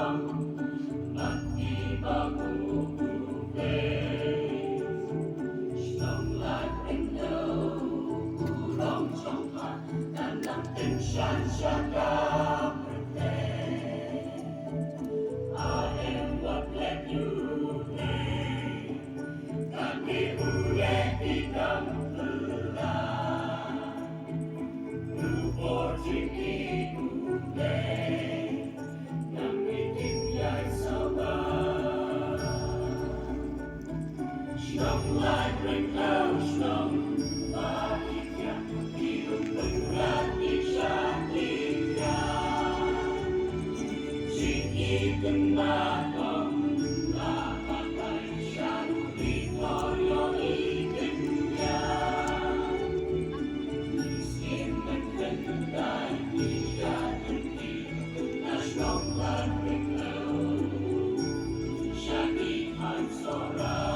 lang at di magugulis. Siyang latinaw, kurang tsangka, tanang tensyan siya ka-pretend. I am what let you name, kami ulit ikang tulan. Lubor tingin ng itingyay sawa. Siyang libreng clouds ng maligya, ilong pagkati siya tingya. Singitan na ang nakakay siya, Victorio itinnya. Iskin ng ganda, di siya tundi, na siyang libreng clouds, siya di ang sora.